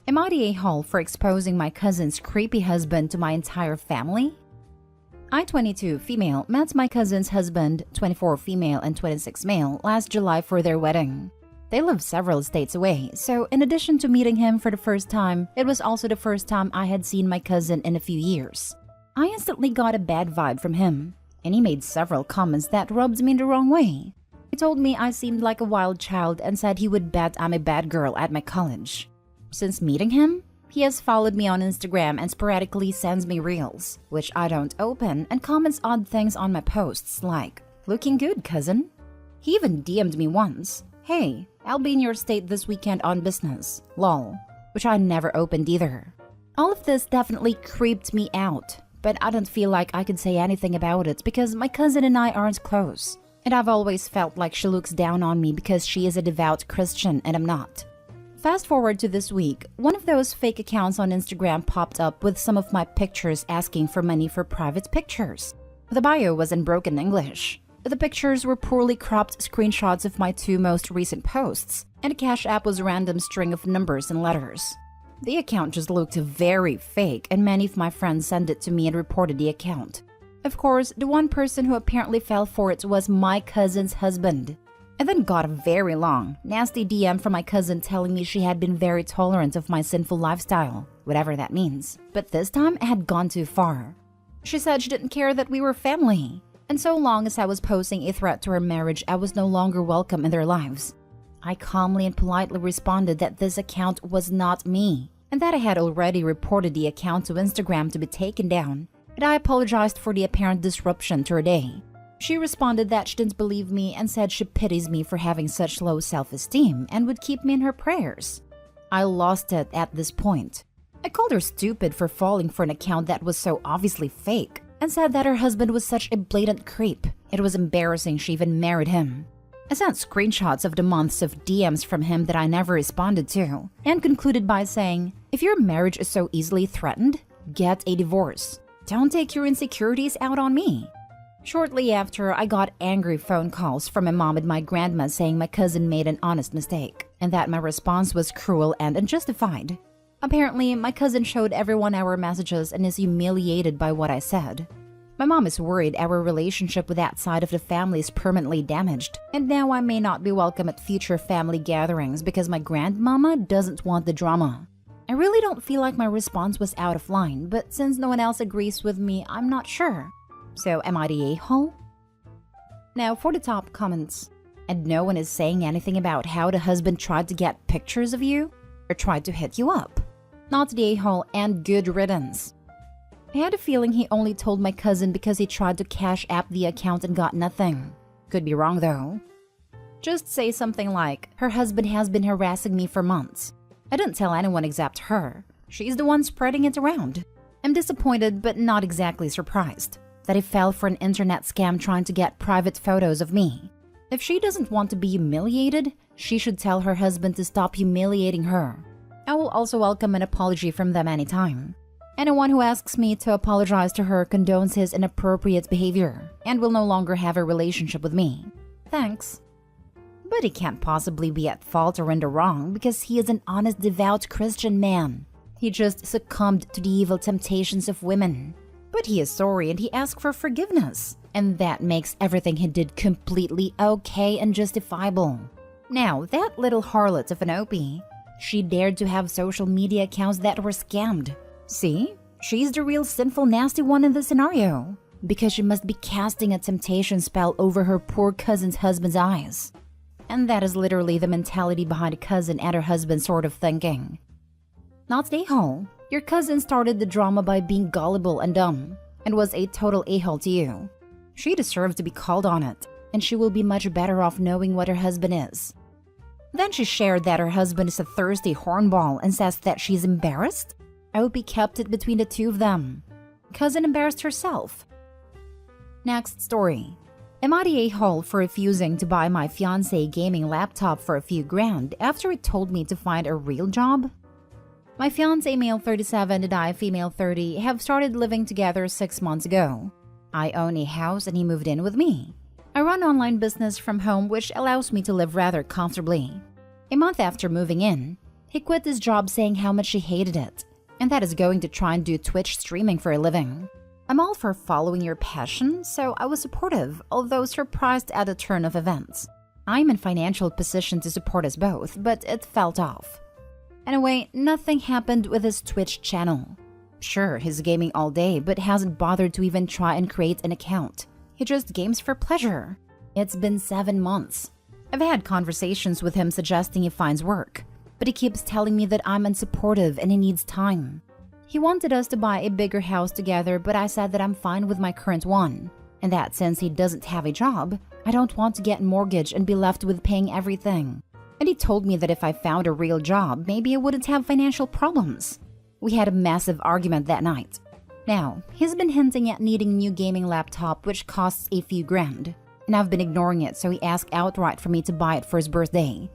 Am I the a-hole for exposing my cousin's creepy husband to my entire family? I, 22, female, met my cousin's husband, 24 female and 26 male, last July for their wedding. They live several states away, so in addition to meeting him for the first time, it was also the first time I had seen my cousin in a few years. I instantly got a bad vibe from him, and he made several comments that rubbed me the wrong way. He told me I seemed like a wild child and said he would bet I'm a bad girl at my college. Since meeting him, he has followed me on Instagram and sporadically sends me reels, which I don't open, and comments odd things on my posts like, "Looking good, cousin." He even DM'd me once, "Hey, I'll be in your state this weekend on business, lol," which I never opened either. All of this definitely creeped me out, but I don't feel like I could say anything about it because my cousin and I aren't close, and I've always felt like she looks down on me because she is a devout Christian and I'm not. Fast forward to this week, one of those fake accounts on Instagram popped up with some of my pictures asking for money for private pictures. The bio was in broken English. The pictures were poorly cropped screenshots of my 2 most recent posts, and the Cash App was a random string of numbers and letters. The account just looked very fake, and many of my friends sent it to me and reported the account. Of course, the one person who apparently fell for it was my cousin's husband. I then got a very long, nasty DM from my cousin telling me she had been very tolerant of my sinful lifestyle, whatever that means. But this time, it had gone too far. She said she didn't care that we were family, and so long as I was posing a threat to her marriage, I was no longer welcome in their lives. I calmly and politely responded that this account was not me, and that I had already reported the account to Instagram to be taken down, and I apologized for the apparent disruption to her day. She responded that she didn't believe me and said she pities me for having such low self-esteem and would keep me in her prayers. I lost it at this point. I called her stupid for falling for an account that was so obviously fake and said that her husband was such a blatant creep. It was embarrassing she even married him. I sent screenshots of the months of DMs from him that I never responded to and concluded by saying, "If your marriage is so easily threatened, get a divorce. Don't take your insecurities out on me." Shortly after, I got angry phone calls from my mom and my grandma saying my cousin made an honest mistake and that my response was cruel and unjustified. Apparently, my cousin showed everyone our messages and is humiliated by what I said. My mom is worried our relationship with that side of the family is permanently damaged, and now I may not be welcome at future family gatherings because my grandmama doesn't want the drama. I really don't feel like my response was out of line, but since no one else agrees with me, I'm not sure. So am I the a-hole? Now for the top comments. And no one is saying anything about how the husband tried to get pictures of you or tried to hit you up. Not the a-hole and good riddance. I had a feeling he only told my cousin because he tried to Cash App the account and got nothing. Could be wrong though. Just say something like, "Her husband has been harassing me for months." I didn't tell anyone except her. She's the one spreading it around. I'm disappointed but not exactly surprised that he fell for an internet scam trying to get private photos of me. If she doesn't want to be humiliated, she should tell her husband to stop humiliating her. I will also welcome an apology from them anytime. Anyone who asks me to apologize to her condones his inappropriate behavior and will no longer have a relationship with me. Thanks. But he can't possibly be at fault or in the wrong because he is an honest, devout Christian man. He just succumbed to the evil temptations of women. But he is sorry and he asked for forgiveness. And that makes everything he did completely okay and justifiable. Now, that little harlot of an OP, she dared to have social media accounts that were scammed. See? She's the real sinful, nasty one in this scenario. Because she must be casting a temptation spell over her poor cousin's husband's eyes. And that is literally the mentality behind a cousin and her husband sort of thinking. Not the a-hole. Your cousin started the drama by being gullible and dumb, and was a total a-hole to you. She deserves to be called on it, and she will be much better off knowing what her husband is. Then she shared that her husband is a thirsty hornball and says that she's embarrassed? I hope he kept it between the two of them. Cousin embarrassed herself. Next story. Am I the a-hole for refusing to buy my fiancé gaming laptop for a few grand after he told me to find a real job? My fiancé, male 37 and I, female 30, have started living together 6 months ago. I own a house and he moved in with me. I run online business from home which allows me to live rather comfortably. A month after moving in, He quit his job saying how much he hated it, and that is going to try and do Twitch streaming for a living. I'm all for following your passion, so I was supportive, although surprised at the turn of events. I'm in financial position to support us both, but it felt off. Anyway, nothing happened with his Twitch channel. Sure, he's gaming all day, but hasn't bothered to even try and create an account. He just games for pleasure. It's been 7 months. I've had conversations with him suggesting he finds work, but he keeps telling me that I'm unsupportive and he needs time. He wanted us to buy a bigger house together, but I said that I'm fine with my current one, and that since he doesn't have a job, I don't want to get a mortgage and be left with paying everything. And he told me that if I found a real job, maybe I wouldn't have financial problems. We had a massive argument that night. Now, he's been hinting at needing a new gaming laptop which costs a few grand, and I've been ignoring it, so he asked outright for me to buy it for his birthday.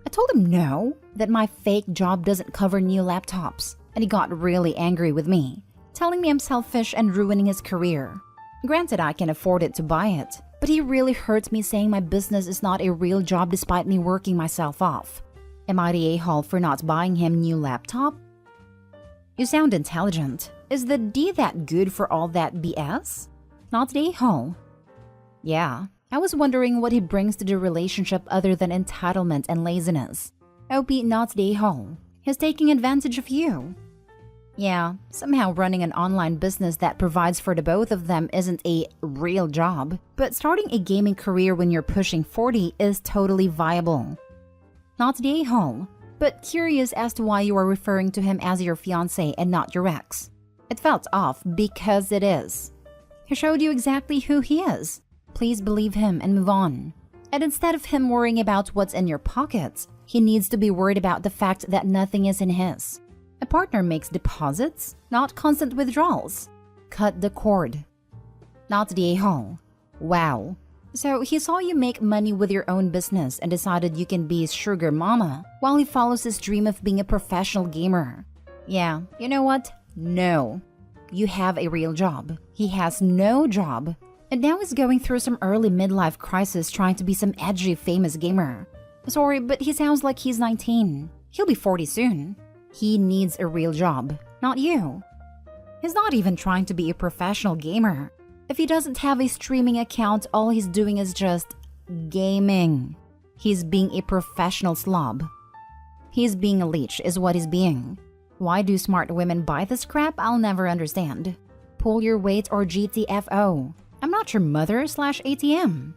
I told him no, that my fake job doesn't cover new laptops, and he got really angry with me, telling me I'm selfish and ruining his career. Granted, I can afford it to buy it, but he really hurts me saying my business is not a real job despite me working myself off. Am I the a-hole for not buying him a new laptop? You sound intelligent. Is the D that good for all that BS? Not the a-hole. Yeah, I was wondering what he brings to the relationship other than entitlement and laziness. OP not the a-hole. He's taking advantage of you. Yeah, somehow running an online business that provides for the both of them isn't a real job, but starting a gaming career when you're pushing 40 is totally viable. Not the a-hole, but curious as to why you are referring to him as your fiancé and not your ex. It felt off because it is. He showed you exactly who he is. Please believe him and move on. And instead of him worrying about what's in your pockets, he needs to be worried about the fact that nothing is in his. A partner makes deposits, not constant withdrawals. Cut the cord. Not the a-hole. Wow. So he saw you make money with your own business and decided you can be his sugar mama while he follows his dream of being a professional gamer. Yeah, you know what? No. You have a real job. He has no job. And now he's going through some early midlife crisis trying to be some edgy famous gamer. Sorry, but he sounds like he's 19. He'll be 40 soon. He needs a real job, not you. He's not even trying to be a professional gamer. If he doesn't have a streaming account, all he's doing is just gaming. He's being a professional slob. He's being a leech is what he's being. Why do smart women buy this crap? I'll never understand. Pull your weight or GTFO. I'm not your mother/ATM.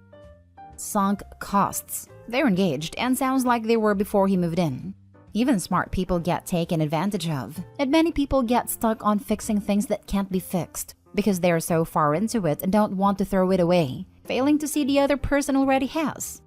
Sunk costs. They're engaged and sounds like they were before he moved in. Even smart people get taken advantage of, and many people get stuck on fixing things that can't be fixed because they're so far into it and don't want to throw it away, failing to see the other person already has.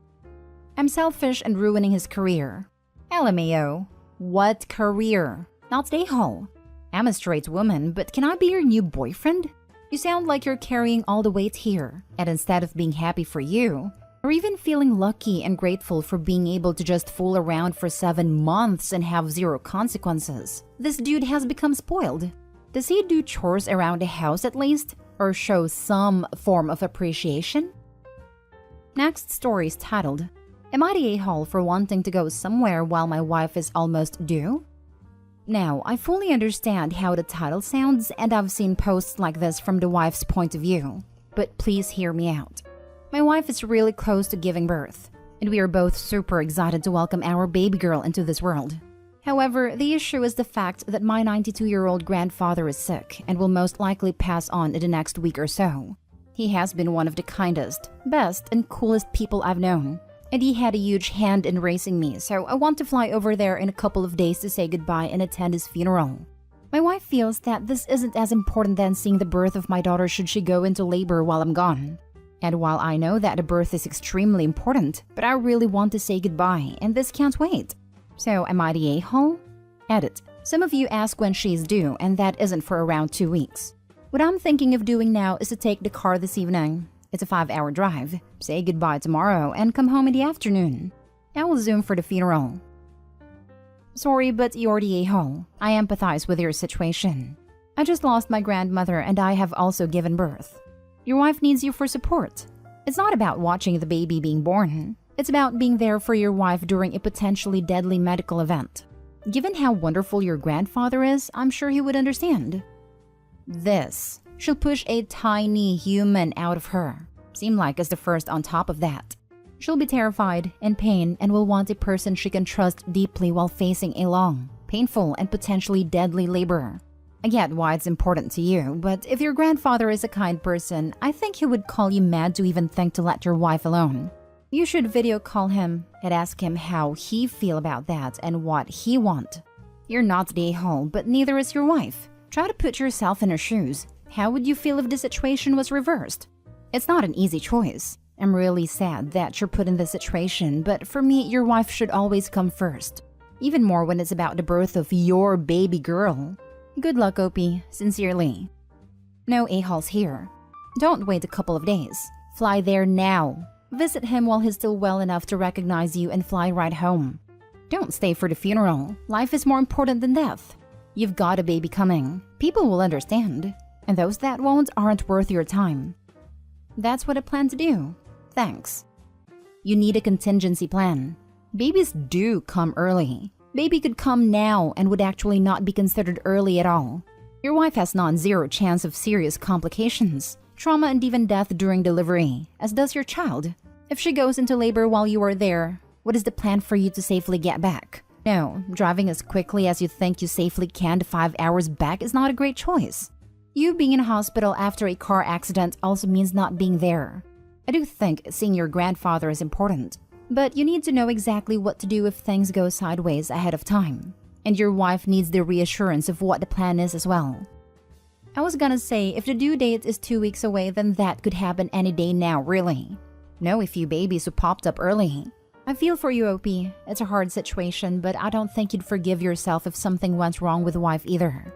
I'm selfish and ruining his career. LMAO. What career? Not the a-hole. I'm a straight woman, but can I be your new boyfriend? You sound like you're carrying all the weight here, and instead of being happy for you, or even feeling lucky and grateful for being able to just fool around for 7 months and have zero consequences, this dude has become spoiled. Does he do chores around the house at least, or show some form of appreciation? Next story is titled, Am I the a-hole for wanting to go somewhere while my wife is almost due? Now, I fully understand how the title sounds, and I've seen posts like this from the wife's point of view, but please hear me out. My wife is really close to giving birth, and we are both super excited to welcome our baby girl into this world. However, the issue is the fact that my 92-year-old grandfather is sick and will most likely pass on in the next week or so. He has been one of the kindest, best, and coolest people I've known, and he had a huge hand in raising me, so I want to fly over there in a couple of days to say goodbye and attend his funeral. My wife feels that this isn't as important than seeing the birth of my daughter should she go into labor while I'm gone. And while I know that the birth is extremely important, but I really want to say goodbye, and this can't wait. So am I the a-hole? Edit. Some of you ask when she's due, and that isn't for around 2 weeks. What I'm thinking of doing now is to take the car this evening. It's a 5-hour drive. Say goodbye tomorrow and come home in the afternoon. I will Zoom for the funeral. Sorry, but you're the a-hole. I empathize with your situation. I just lost my grandmother and I have also given birth. Your wife needs you for support. It's not about watching the baby being born. It's about being there for your wife during a potentially deadly medical event. Given how wonderful your grandfather is, I'm sure he would understand. This she'll push a tiny human out of her. Seem like as the first on top of that. She'll be terrified, in pain, and will want a person she can trust deeply while facing a long, painful, and potentially deadly labor. I get why it's important to you, but if your grandfather is a kind person, I think he would call you mad to even think to let your wife alone. You should video call him and ask him how he feel about that and what he want. You're not the a-hole, but neither is your wife. Try to put yourself in her shoes. How would you feel if the situation was reversed? It's not an easy choice. I'm really sad that you're put in this situation, but for me, your wife should always come first. Even more when it's about the birth of your baby girl. Good luck, Opie. Sincerely. No a-holes here. Don't wait a couple of days. Fly there now. Visit him while he's still well enough to recognize you and fly right home. Don't stay for the funeral. Life is more important than death. You've got a baby coming. People will understand. And those that won't aren't worth your time. That's what I plan to do. Thanks. You need a contingency plan. Babies do come early. Baby could come now and would actually not be considered early at all. Your wife has non-zero chance of serious complications, trauma, and even death during delivery, as does your child. If she goes into labor while you are there, what is the plan for you to safely get back? No, driving as quickly as you think you safely can to 5 hours back is not a great choice. You being in a hospital after a car accident also means not being there. I do think seeing your grandfather is important, but you need to know exactly what to do if things go sideways ahead of time. And your wife needs the reassurance of what the plan is as well. I was gonna say, if the due date is 2 weeks away, then that could happen any day now, really. Know a few babies who popped up early. I feel for you, Opie. It's a hard situation, but I don't think you'd forgive yourself if something went wrong with the wife either.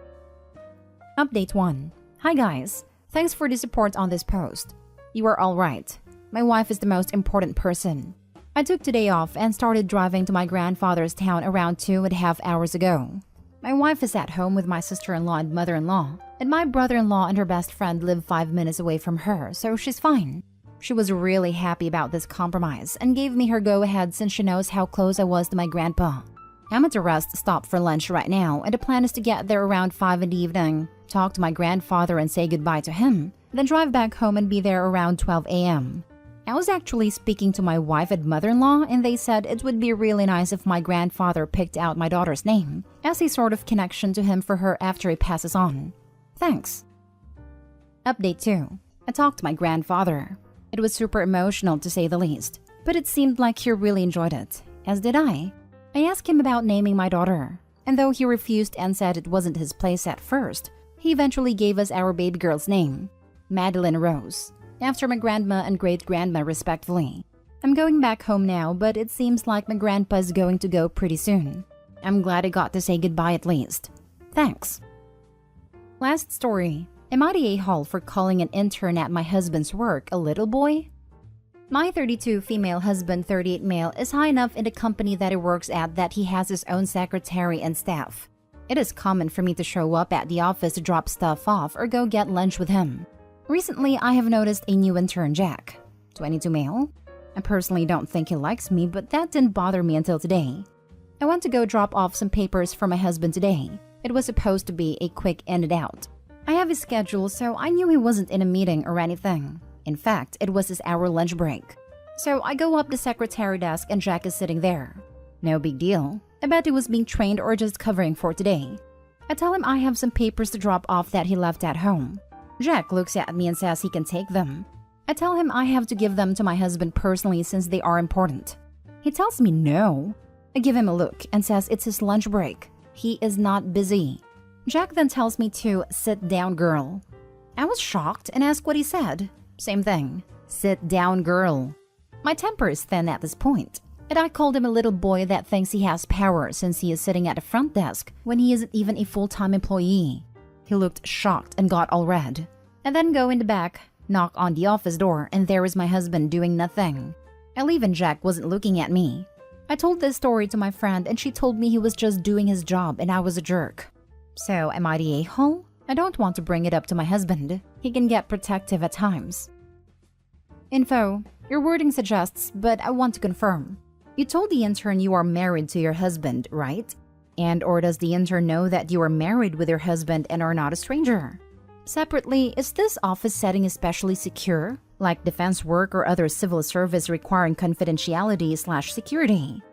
Update 1. Hi guys. Thanks for the support on this post. You are all right. My wife is the most important person. I took today off and started driving to my grandfather's town around 2.5 hours ago. My wife is at home with my sister-in-law and mother-in-law, and my brother-in-law and her best friend live 5 minutes away from her, so she's fine. She was really happy about this compromise and gave me her go-ahead since she knows how close I was to my grandpa. I'm at a rest stop for lunch right now, and the plan is to get there around 5 in the evening, talk to my grandfather and say goodbye to him, then drive back home and be there around 12 a.m. I was actually speaking to my wife and mother-in-law, and they said it would be really nice if my grandfather picked out my daughter's name as a sort of connection to him for her after he passes on. Thanks. Update 2. I talked to my grandfather. It was super emotional to say the least, but it seemed like he really enjoyed it, as did I. I asked him about naming my daughter, and though he refused and said it wasn't his place at first, he eventually gave us our baby girl's name, Madeline Rose, after my grandma and great-grandma respectively. I'm going back home now, but it seems like my grandpa's going to go pretty soon. I'm glad I got to say goodbye at least. Thanks. Last story. Am I the a-hole for calling an intern at my husband's work a little boy? My 32 female husband, 38 male, is high enough in the company that he works at that he has his own secretary and staff. It is common for me to show up at the office to drop stuff off or go get lunch with him. Recently, I have noticed a new intern, Jack, 22 male. I personally don't think he likes me, but that didn't bother me until today. I went to go drop off some papers for my husband today. It was supposed to be a quick in and out. I have his schedule, so I knew he wasn't in a meeting or anything. In fact, it was his hour lunch break. So I go up the secretary desk and Jack is sitting there. No big deal. I bet he was being trained or just covering for today. I tell him I have some papers to drop off that he left at home. Jack looks at me and says he can take them. I tell him I have to give them to my husband personally since they are important. He tells me no. I give him a look and says it's his lunch break. He is not busy. Jack then tells me to sit down, girl. I was shocked and asked what he said. Same thing. Sit down, girl. My temper is thin at this point, and I called him a little boy that thinks he has power since he is sitting at the front desk when he isn't even a full-time employee. He looked shocked and got all red. I then go in the back, knock on the office door, and there is my husband doing nothing. I leave and Jack wasn't looking at me. I told this story to my friend and she told me he was just doing his job and I was a jerk. So, am I the a-hole? I don't want to bring it up to my husband. He can get protective at times. Info. Your wording suggests, but I want to confirm. You told the intern you are married to your husband, right? And or does the intern know that you are married with your husband and are not a stranger? Separately, is this office setting especially secure, like defense work or other civil service requiring confidentiality/security?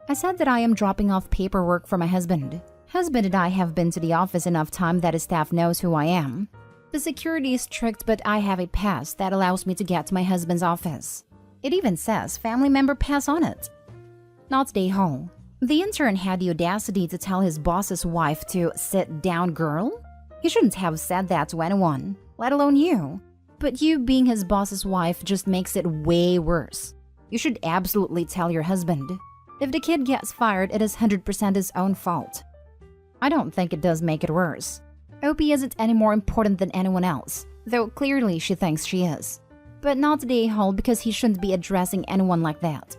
I said that I am dropping off paperwork for my husband. Husband and I have been to the office enough time that his staff knows who I am. The security is strict, but I have a pass that allows me to get to my husband's office. It even says family member pass on it. Not day home. The intern had the audacity to tell his boss's wife to sit down, girl. He shouldn't have said that to anyone, let alone you. But you being his boss's wife just makes it way worse. You should absolutely tell your husband. If the kid gets fired, it is 100% his own fault. I don't think it does make it worse. Opie isn't any more important than anyone else, though clearly she thinks she is. But not the a-hole because he shouldn't be addressing anyone like that.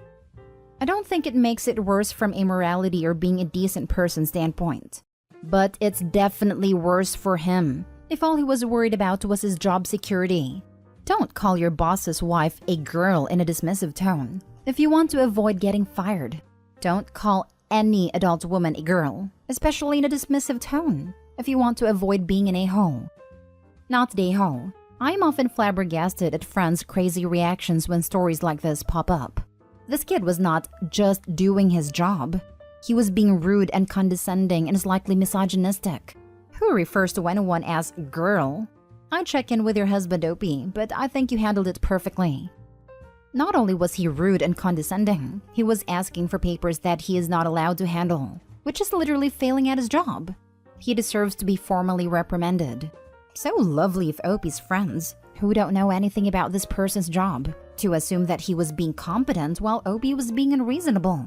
I don't think it makes it worse from a morality or being a decent person standpoint. But it's definitely worse for him, if all he was worried about was his job security. Don't call your boss's wife a girl in a dismissive tone if you want to avoid getting fired. Don't call any adult woman a girl, especially in a dismissive tone, if you want to avoid being an a-hole. Not the a-hole. I'm often flabbergasted at friends' crazy reactions when stories like this pop up. This kid was not just doing his job. He was being rude and condescending and is likely misogynistic. Who refers to anyone as girl? I'd check in with your husband, Opie, but I think you handled it perfectly. Not only was he rude and condescending, he was asking for papers that he is not allowed to handle, which is literally failing at his job. He deserves to be formally reprimanded. So lovely of Opie's friends, who don't know anything about this person's job, to assume that he was being competent while Opie was being unreasonable.